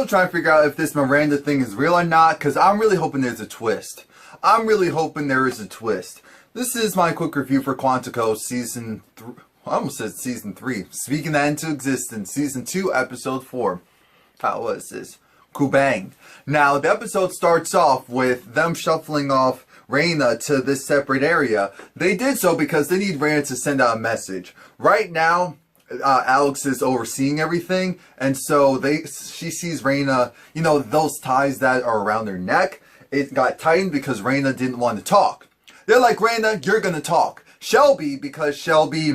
still trying to figure out if this Miranda thing is real or not, because I'm really hoping there's a twist. I'm really hoping there is a twist. This is my quick review for Quantico Season 3. I almost said Season 3. Speaking that into existence. Season 2, Episode 4. What is this? Kubark. Now, the episode starts off with them shuffling off Reina to this separate area. They did so because they need Reina to send out a message. Right now, Alex is overseeing everything, and so she sees Reina, you know, those ties that are around her neck, it got tightened because Reina didn't want to talk. They're like, Reina, you're gonna talk. Shelby, because Shelby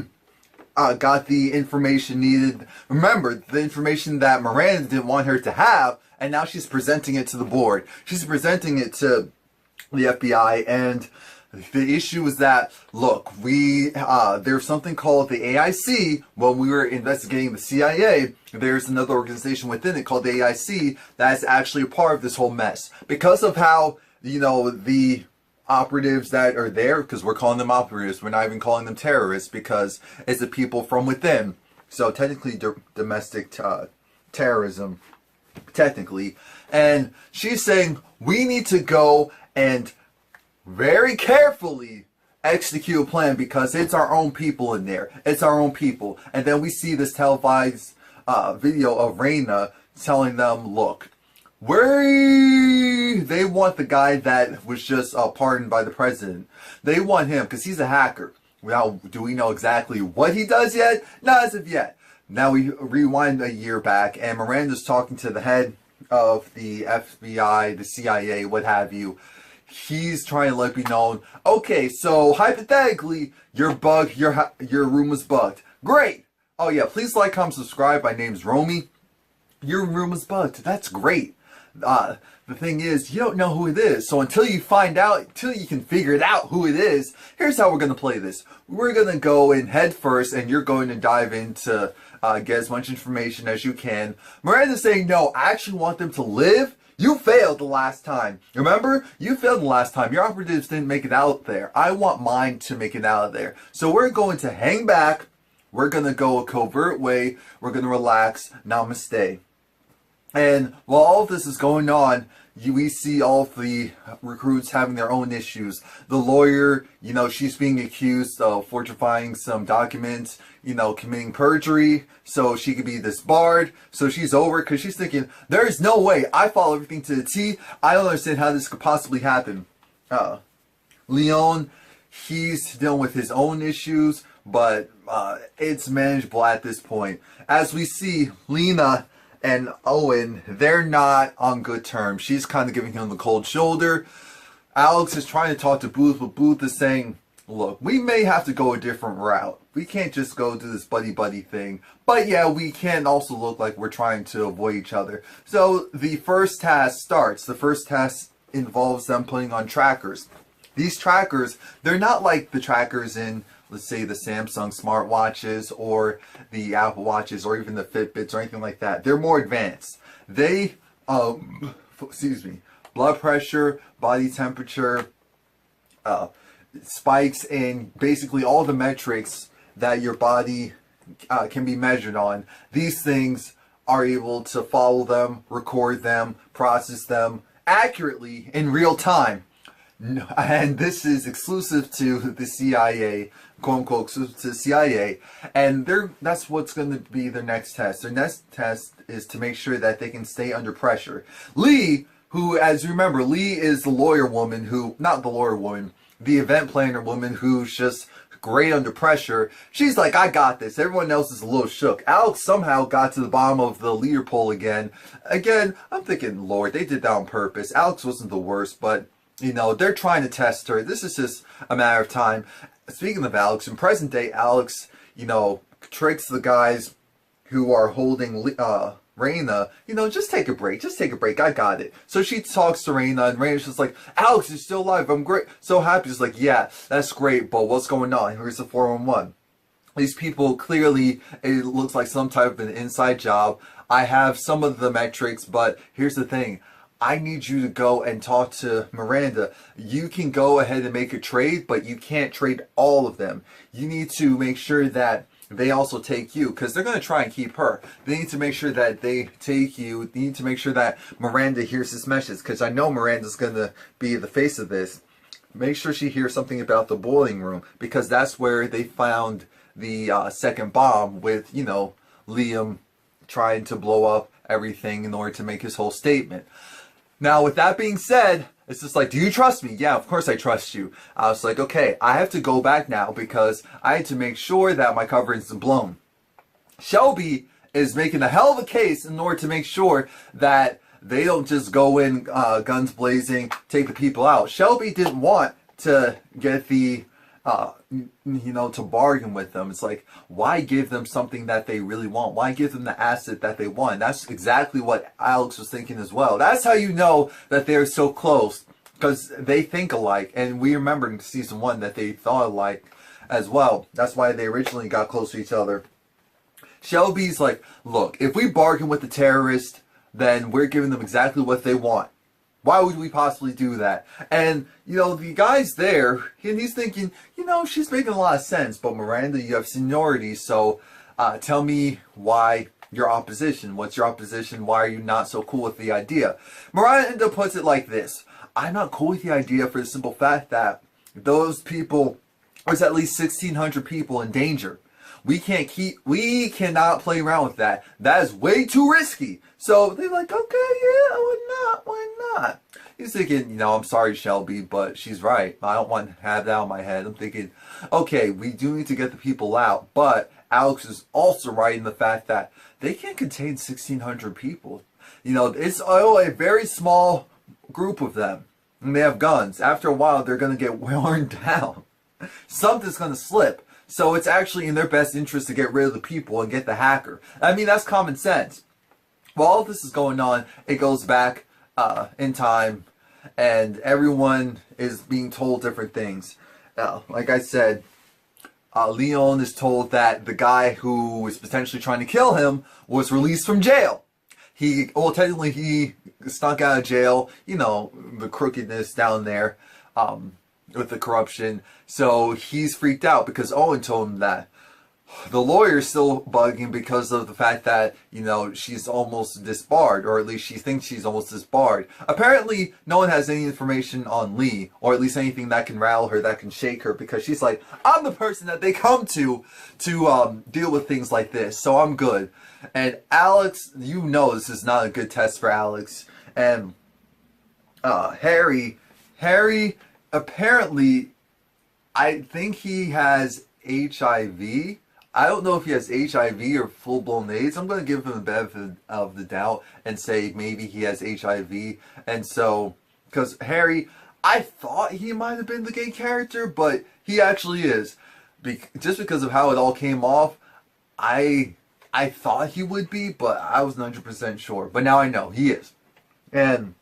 got the information needed. Remember, the information that Miranda didn't want her to have, and now she's presenting it to the board. She's presenting it to the FBI, and the issue is that, look, there's something called the AIC. When we were investigating the CIA, there's another organization within it called the AIC that's actually a part of this whole mess. Because of how, you know, the operatives that are there, because we're calling them operatives, we're not even calling them terrorists, because it's the people from within. So technically domestic terrorism, technically. And she's saying, we need to go and very carefully execute a plan because it's our own people in there. It's our own people. And then we see this televised video of Reina telling them, look, they want the guy that was just pardoned by the president. They want him because he's a hacker. Now, do we know exactly what he does yet? Not as of yet. Now we rewind a year back, and Miranda's talking to the head of the FBI, the CIA, what have you. He's trying to let it be known, okay, so hypothetically, you're bugged, your room was bugged. Great! Oh yeah, please like, comment, subscribe. My name's Romie. Your room was bugged. That's great. The thing is, you don't know who it is. So until you find out, until you can figure it out who it is, here's how we're going to play this. We're going to go in head first, and you're going to dive into get as much information as you can. Miranda's saying, no, I actually want them to live. You failed the last time. Remember? You failed the last time. Your operatives didn't make it out there. I want mine to make it out of there. So we're going to hang back. We're going to go a covert way. We're going to relax. Namaste. And while all of this is going on, we see all of the recruits having their own issues. The lawyer, you know, she's being accused of falsifying some documents, you know, committing perjury, so she could be disbarred. So she's over because she's thinking, there is no way. I follow everything to the T. I don't understand how this could possibly happen. Leon, he's dealing with his own issues, but it's manageable at this point. As we see, Lena and Owen, they're not on good terms. She's kind of giving him the cold shoulder. Alex is trying to talk to Booth, but Booth is saying, look, we may have to go a different route. We can't just go do this buddy-buddy thing. But yeah, we can also look like we're trying to avoid each other. So the first task starts. The first task involves them putting on trackers. These trackers, they're not like the trackers in, let's say, the Samsung smartwatches or the Apple Watches or even the Fitbits or anything like that. They're more advanced. They, blood pressure, body temperature, spikes in basically all the metrics that your body can be measured on. These things are able to follow them, record them, process them accurately in real time. And this is exclusive to the CIA, quote unquote exclusive to the CIA, and that's what's going to be their next test. Their next test is to make sure that they can stay under pressure. Lee, who, as you remember, Lee is the lawyer woman who, not the lawyer woman, the event planner woman who's just great under pressure. She's like, I got this. Everyone else is a little shook. Alex somehow got to the bottom of the leader poll again. Again, I'm thinking, Lord, they did that on purpose. Alex wasn't the worst, but you know, they're trying to test her. This is just a matter of time. Speaking of Alex, in present day, Alex, you know, tricks the guys who are holding Reina, you know, just take a break. Just take a break. I got it. So she talks to Reina, and Reina's just like, Alex, you're still alive. I'm great. So happy. She's like, yeah, that's great, but what's going on? Here's the 411. These people, clearly, it looks like some type of an inside job. I have some of the metrics, but here's the thing. I need you to go and talk to Miranda. You can go ahead and make a trade, but you can't trade all of them. You need to make sure that they also take you, because they're going to try and keep her. They need to make sure that they take you. They need to make sure that Miranda hears this message, because I know Miranda's going to be the face of this. Make sure she hears something about the boiling room, because that's where they found the second bomb with, you know, Liam trying to blow up everything in order to make his whole statement. Now, with that being said, it's just like, do you trust me? Yeah, of course I trust you. I was like, okay, I have to go back now because I had to make sure that my cover isn't blown. Shelby is making a hell of a case in order to make sure that they don't just go in guns blazing, take the people out. Shelby didn't want to get the, you know, to bargain with them. It's like, why give them something that they really want? Why give them the asset that they want? That's exactly what Alex was thinking as well. That's how you know that they're so close, because they think alike. And we remember in season 1 that they thought alike as well. That's why they originally got close to each other. Shelby's like, look, if we bargain with the terrorist, then we're giving them exactly what they want. Why would we possibly do that? And, you know, the guy's there, and he's thinking, you know, she's making a lot of sense, but Miranda, you have seniority, so tell me why your opposition. What's your opposition? Why are you not so cool with the idea? Miranda puts it like this. I'm not cool with the idea for the simple fact that those people, there's at least 1,600 people in danger. We cannot play around with that. That is way too risky. So they're like, okay, yeah, why not? He's thinking, you know, I'm sorry, Shelby, but she's right. I don't want to have that on my head. I'm thinking, okay, we do need to get the people out, but Alex is also right in the fact that they can't contain 1,600 people. You know, it's a very small group of them, and they have guns. After a while, they're going to get worn down. Something's going to slip. So it's actually in their best interest to get rid of the people and get the hacker. I mean, that's common sense. While all this is going on, it goes back in time, and everyone is being told different things. Like I said, Leon is told that the guy who was potentially trying to kill him was released from jail. Technically he snuck out of jail, you know, the crookedness down there. With the corruption, so he's freaked out because Owen told him that. The lawyer's still bugging because of the fact that, you know, she's almost disbarred, or at least she thinks she's almost disbarred. Apparently, no one has any information on Lee, or at least anything that can rattle her, that can shake her, because she's like, I'm the person that they come to deal with things like this, so I'm good. And Alex, you know this is not a good test for Alex. And Harry, apparently, I think he has HIV. I don't know if he has HIV or full-blown AIDS. I'm going to give him the benefit of the doubt and say maybe he has HIV. And so, because Harry, I thought he might have been the gay character, but he actually is. Just because of how it all came off, I thought he would be, but I wasn't 100% sure. But now I know he is. And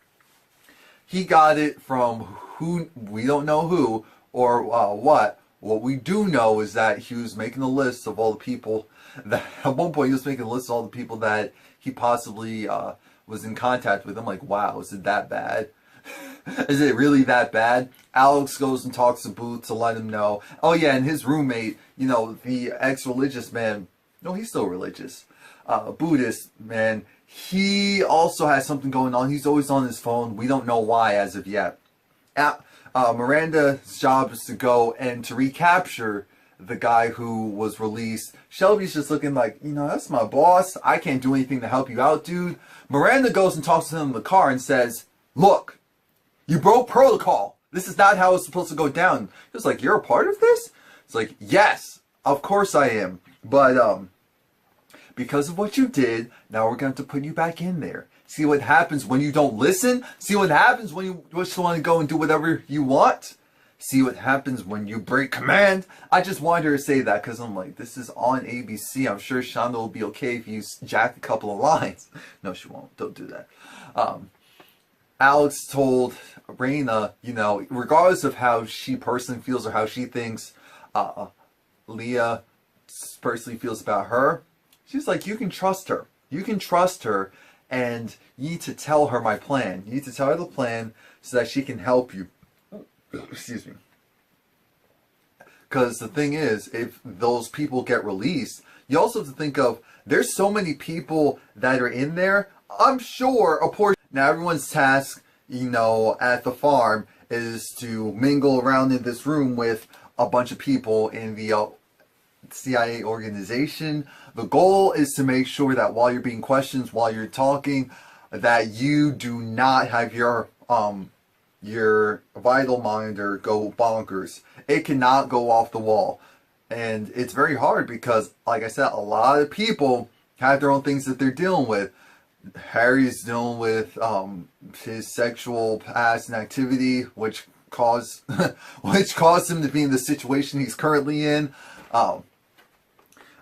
he got it from who, we don't know who or what. What we do know is that he was making a list of all the people that, at one point he was making a list of all the people that he possibly was in contact with. I'm like, wow, is it that bad? Is it really that bad? Alex goes and talks to Booth to let him know. Oh yeah, and his roommate, you know, the ex-religious man, no, he's still religious, Buddhist man, he also has something going on. He's always on his phone. We don't know why as of yet. Miranda's job is to go and to recapture the guy who was released. Shelby's just looking like, you know, that's my boss. I can't do anything to help you out, dude. Miranda goes and talks to him in the car and says, look, you broke protocol. This is not how it's supposed to go down. He was like, you're a part of this? It's like, yes, of course I am. But, because of what you did, now we're going to put you back in there. See what happens when you don't listen? See what happens when you just want to go and do whatever you want? See what happens when you break command? I just wanted her to say that because I'm like, this is on ABC. I'm sure Shonda will be okay if you jack a couple of lines. No, she won't. Don't do that. Alex told Raina, you know, regardless of how she personally feels or how she thinks Leah personally feels about her, she's like, you can trust her. You can trust her. And you need to tell her my plan. You need to tell her the plan so that she can help you. Excuse me. Because the thing is, if those people get released, you also have to think of, there's so many people that are in there. I'm sure a portion. Now everyone's task, at the farm is to mingle around in this room with a bunch of people in the CIA organization. The goal is to make sure that while you're being questioned, while you're talking, that you do not have your vital monitor go bonkers. It cannot go off the wall. And it's very hard because, like I said, a lot of people have their own things that they're dealing with. Harry's dealing with his sexual past and activity, which caused him to be in the situation he's currently in. The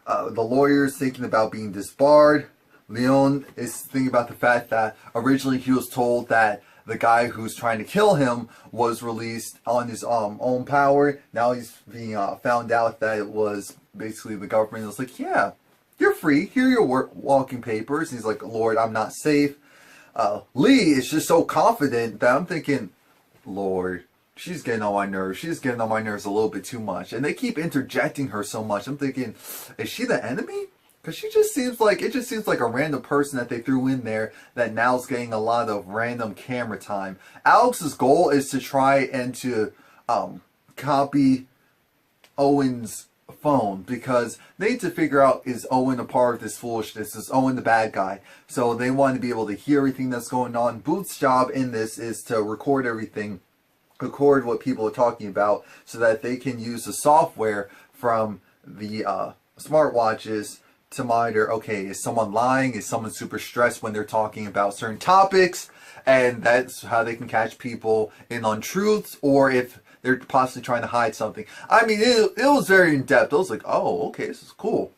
lawyer's thinking about being disbarred. Leon is thinking about the fact that originally he was told that the guy who's trying to kill him was released on his own power. Now he's being found out that it was basically the government. It's like, yeah, you're free. Here are your walking papers. And he's like, Lord, I'm not safe. Lee is just so confident that I'm thinking, Lord, she's getting on my nerves. She's getting on my nerves a little bit too much. And they keep interjecting her so much. I'm thinking, is she the enemy? Because it just seems like a random person that they threw in there that now's getting a lot of random camera time. Alex's goal is to try and to copy Owen's phone, because they need to figure out, is Owen a part of this foolishness? Is Owen the bad guy? So they want to be able to hear everything that's going on. Booth's job in this is to record everything, record what people are talking about, so that they can use the software from the smartwatches to monitor, okay, is someone lying? Is someone super stressed when they're talking about certain topics? And that's how they can catch people in untruths, or if they're possibly trying to hide something. I mean, it was very in-depth. I was like, oh, okay, this is cool.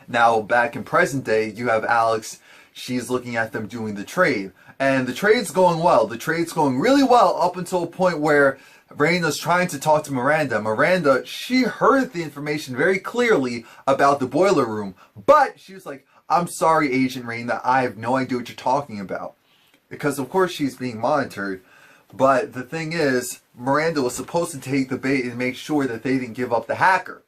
Now, back in present day, you have Alex. She's looking at them doing the trade. And the trade's going well. The trade's going really well up until a point where Raina's trying to talk to Miranda. Miranda, she heard the information very clearly about the boiler room, but she was like, I'm sorry, Agent Raina, I have no idea what you're talking about. Because, of course, she's being monitored. But the thing is, Miranda was supposed to take the bait and make sure that they didn't give up the hacker.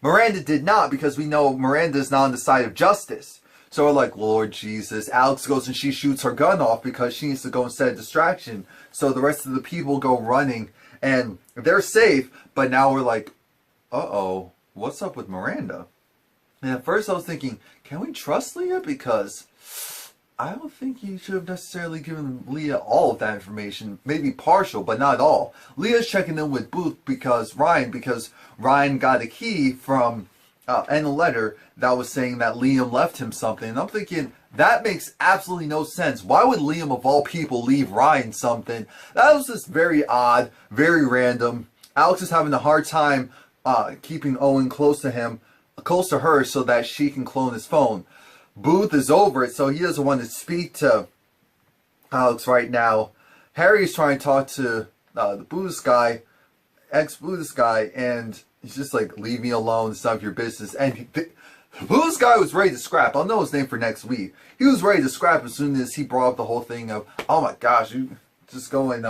Miranda did not, because we know Miranda's not on the side of justice. So we're like, Lord Jesus. Alex goes and she shoots her gun off because she needs to go and set a distraction. So the rest of the people go running. And they're safe, but now we're like, uh-oh, what's up with Miranda? And at first I was thinking, can we trust Leah? Because I don't think you should have necessarily given Leah all of that information. Maybe partial, but not all. Leah's checking in with Booth because Ryan got a key from, and a letter that was saying that Liam left him something. And I'm thinking, that makes absolutely no sense. Why would Liam, of all people, leave Ryan something? That was just very odd, very random. Alex is having a hard time keeping Owen close to her, so that she can clone his phone. Booth is over it, so he doesn't want to speak to Alex right now. Harry's trying to talk to the Buddhist guy, ex-Buddhist guy, and he's just like, leave me alone, it's none of your business. And the Buddhist guy was ready to scrap. I'll know his name for next week. He was ready to scrap as soon as he brought up the whole thing of, oh my gosh, you just going,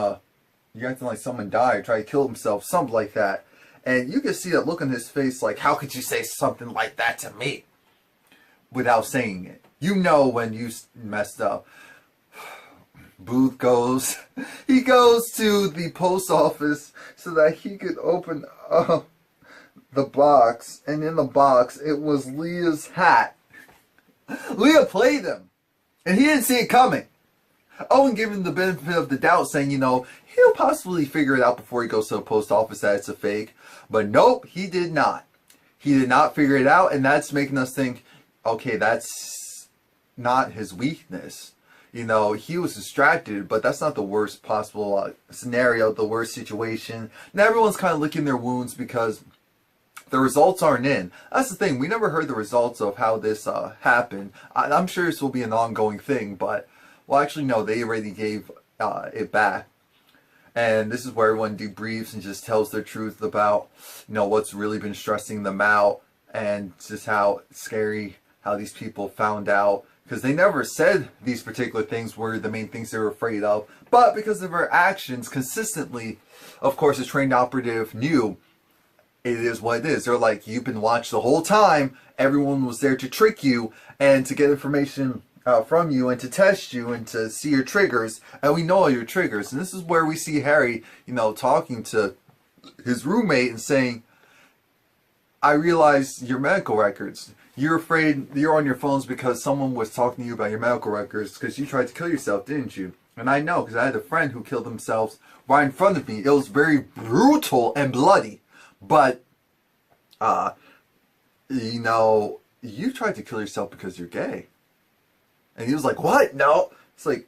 you're acting like someone died, try to kill himself, something like that. And you can see that look on his face like, how could you say something like that to me without saying it? You know when you messed up. Booth goes, he goes to the post office so that he could open up the box, and in the box it was Leah's hat. Leah played him, and he didn't see it coming. Owen gave him the benefit of the doubt, saying, he'll possibly figure it out before he goes to the post office that it's a fake. But nope, he did not. He did not figure it out, and that's making us think, okay, that's not his weakness. He was distracted, but that's not the worst possible scenario, the worst situation. Now everyone's kind of licking their wounds because the results aren't in. That's the thing. We never heard the results of how this happened. I'm sure this will be an ongoing thing, but, well, actually, no, they already gave it back. And this is where everyone debriefs and just tells their truth about, what's really been stressing them out, and just how scary how these people found out. Because they never said these particular things were the main things they were afraid of. But because of their actions consistently, of course, a trained operative knew it is what it is. They're like, you've been watched the whole time. Everyone was there to trick you and to get information from you and to test you and to see your triggers. And we know all your triggers. And this is where we see Harry, talking to his roommate and saying, I realize your medical records. You're afraid you're on your phones because someone was talking to you about your medical records because you tried to kill yourself, didn't you? And I know because I had a friend who killed themselves right in front of me. It was very brutal and bloody. But, you tried to kill yourself because you're gay. And he was like, what? No. It's like,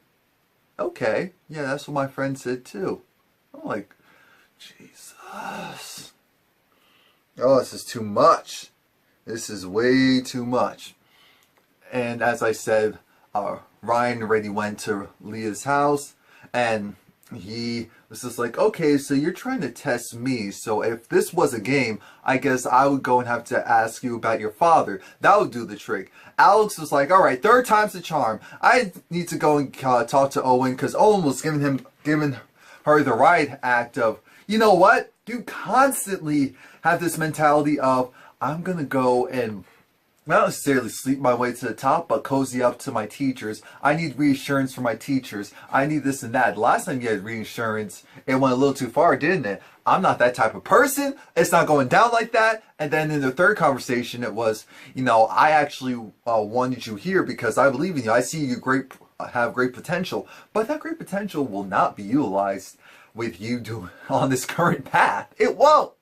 okay. Yeah, that's what my friend said too. I'm like, Jesus. Oh, this is too much. This is way too much. And as I said, Ryan already went to Leah's house and he was just like, okay, so you're trying to test me. So if this was a game, I guess I would go and have to ask you about your father. That would do the trick. Alex was like, all right, third time's the charm. I need to go and talk to Owen because Owen was giving her the right act of, you know what? You constantly have this mentality of, I'm going to go and not necessarily sleep my way to the top, but cozy up to my teachers. I need reassurance from my teachers. I need this and that. Last time you had reassurance, it went a little too far, didn't it? I'm not that type of person. It's not going down like that. And then in the third conversation, it was, I actually wanted you here because I believe in you. I see you have great potential. But that great potential will not be utilized with you on this current path. It won't.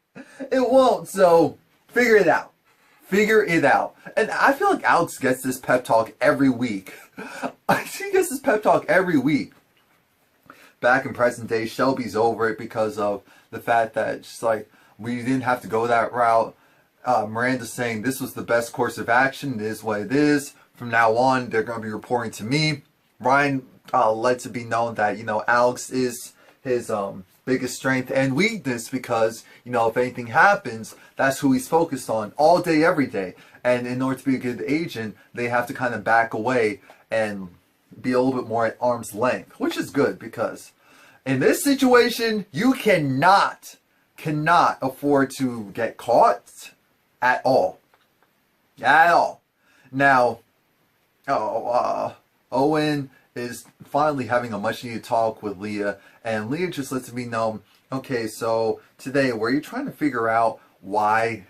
It won't. So figure it out. Figure it out. And I feel like Alex gets this pep talk every week. She gets this pep talk every week. Back in present day, Shelby's over it because of the fact that she's like, we didn't have to go that route. Miranda's saying this was the best course of action. It is what it is. From now on, they're going to be reporting to me. Ryan let it be known that, Alex is his biggest strength and weakness because, if anything happens, that's who he's focused on all day, every day. And in order to be a good agent, they have to kind of back away and be a little bit more at arm's length, which is good because in this situation, you cannot afford to get caught at all. At all. Now, Owen is finally having a much needed talk with Leah, and Leah just lets me know, okay, so today, were you trying to figure out why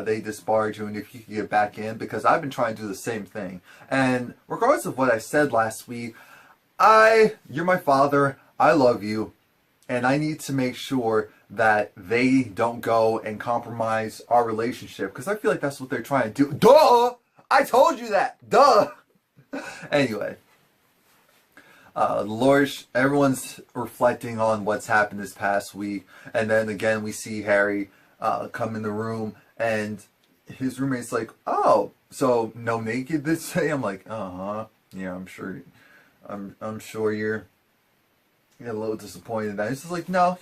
they disbarred you and if you could get back in? Because I've been trying to do the same thing. And regardless of what I said last week, you're my father, I love you, and I need to make sure that they don't go and compromise our relationship, because I feel like that's what they're trying to do. Duh! I told you that! Duh! Anyway. Everyone's reflecting on what's happened this past week, and then again we see Harry come in the room, and his roommate's like, "Oh, so no naked this day?" I'm like, yeah, I'm sure you're a little disappointed in that. He's just like, no,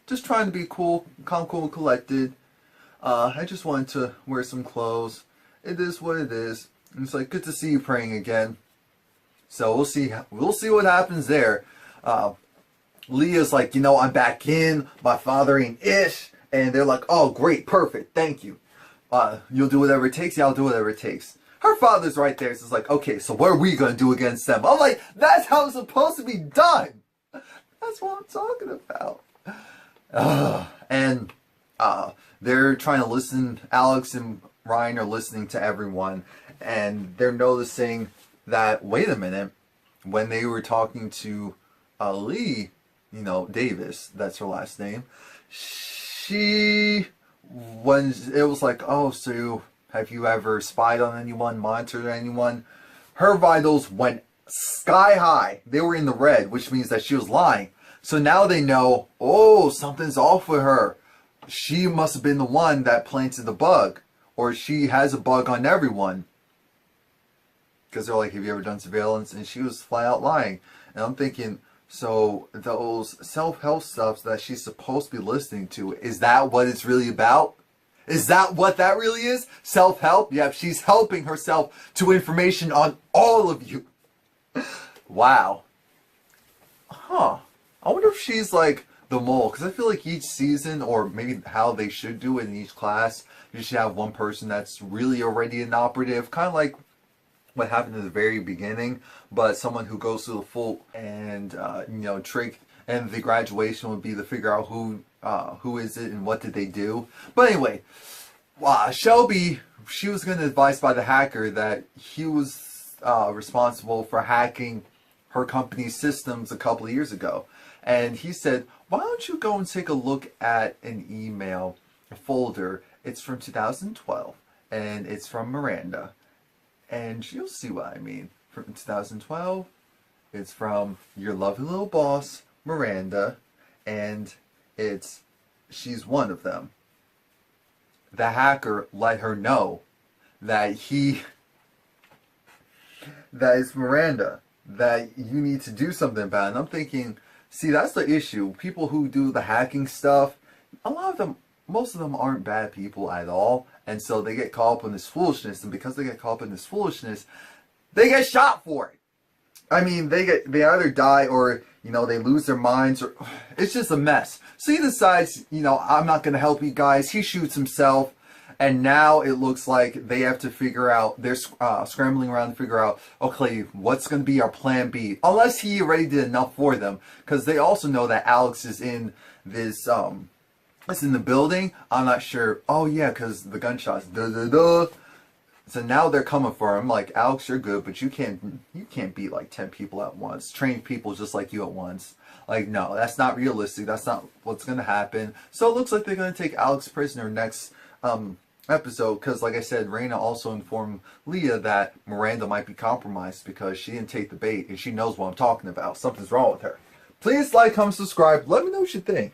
just trying to be cool, calm, cool, and collected. I just wanted to wear some clothes. It is what it is. And it's like, good to see you praying again. So we'll see what happens there. Leah's like, I'm back in. My father ain't ish. And they're like, oh, great, perfect, thank you. You'll do whatever it takes. Yeah, I'll do whatever it takes. Her father's right there. So it's like, okay, so what are we going to do against them? I'm like, that's how it's supposed to be done. That's what I'm talking about. And they're trying to listen. Alex and Ryan are listening to everyone. And they're noticing that, wait a minute, when they were talking to Lee, Davis, that's her last name, it was like, oh, so have you ever spied on anyone, monitored anyone? Her vitals went sky high. They were in the red, which means that she was lying. So now they know, oh, something's off with her. She must have been the one that planted the bug, or she has a bug on everyone. Because they're like, have you ever done surveillance? And she was flat out lying. And I'm thinking, so those self-help stuff that she's supposed to be listening to, is that what it's really about? Is that what that really is? Self-help? Yeah, she's helping herself to information on all of you. Wow. Huh. I wonder if she's like the mold, because I feel like each season, or maybe how they should do it in each class, you should have one person that's really already an operative, kind of like what happened in the very beginning, but someone who goes through the full and trick, and the graduation would be to figure out who is it and what did they do. But anyway, Shelby, she was going to advise by the hacker that he was responsible for hacking her company's systems a couple of years ago, and he said, why don't you go and take a look at an email folder? It's from 2012 and it's from Miranda. And you'll see what I mean. From 2012, it's from your lovely little boss, Miranda, and she's one of them. The hacker let her know that it's Miranda, that you need to do something about it. And I'm thinking, see, that's the issue. People who do the hacking stuff, most of them aren't bad people at all, and so they get caught up in this foolishness, and because they get caught up in this foolishness, they get shot for it. I mean, they either die or, they lose their minds, or it's just a mess. So he decides, I'm not going to help you guys. He shoots himself, and now it looks like they have to figure out, they're scrambling around to figure out, okay, what's going to be our plan B? Unless he already did enough for them, because they also know that Alex is in this, it's in the building. I'm not sure. Oh yeah, because the gunshots. Duh, duh, duh. So now they're coming for him. Like, Alex, you're good, but you can't beat like 10 people at once. Train people just like you at once. Like, no, that's not realistic. That's not what's gonna happen. So it looks like they're gonna take Alex prisoner next episode. Because like I said, Raina also informed Leah that Miranda might be compromised because she didn't take the bait and she knows what I'm talking about. Something's wrong with her. Please like, comment, subscribe. Let me know what you think.